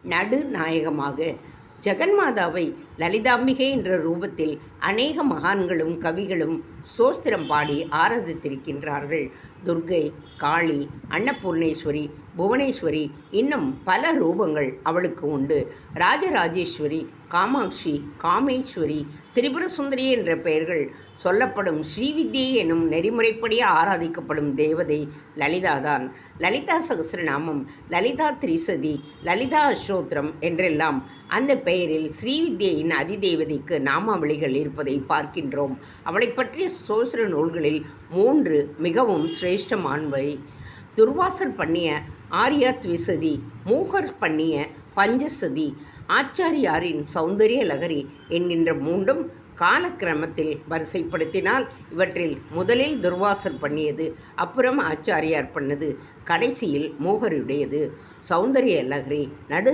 நடுநாயகமாக ஜெகன்மாதாவை லலிதாம்பிகை என்ற ரூபத்தில் அநேக மகான்களும் கவிகளும் சோஸ்திரம் பாடி ஆராதித்திருக்கின்றார்கள். துர்க்கை, காளி, அன்னபூர்ணேஸ்வரி, புவனேஸ்வரி, இன்னும் பல ரூபங்கள் அவளுக்கு உண்டு. ராஜராஜேஸ்வரி, காமாட்சி, காமேஸ்வரி, திரிபுரசுந்தரி என்ற பெயர்கள் சொல்லப்படும் ஸ்ரீவித்யை எனும் நெறிமுறைப்படி ஆராதிக்கப்படும் தேவதை லலிதாதான். லலிதா சகஸ்ரநாமம், லலிதா திரிசதி, லலிதா அஷ்டோத்திரம் என்றெல்லாம் அந்த பெயரில் ஸ்ரீவித்யின் அதிதேவதைக்கு நாமாவளிகள் இருப்பதை பார்க்கின்றோம். அவளை பற்றிய சோஸ்திர நூல்களில் 3 மிகவும் சிரேஷ்டமானவை. துர்வாசர் பண்ணிய ஆர்யா த்விசதி, மூகர் பண்ணிய பஞ்சசதி, ஆச்சாரியாரின் சௌந்தரிய லகரி என்கின்ற 3ம் காலக்கிரமத்தில் வரிசைப்படுத்தினால் இவற்றில் முதலில் துர்வாசர் பண்ணியது, அப்புறம் ஆச்சாரியார் பண்ணது, கடைசியில் மூகருடையது. சௌந்தரிய லகரி நடு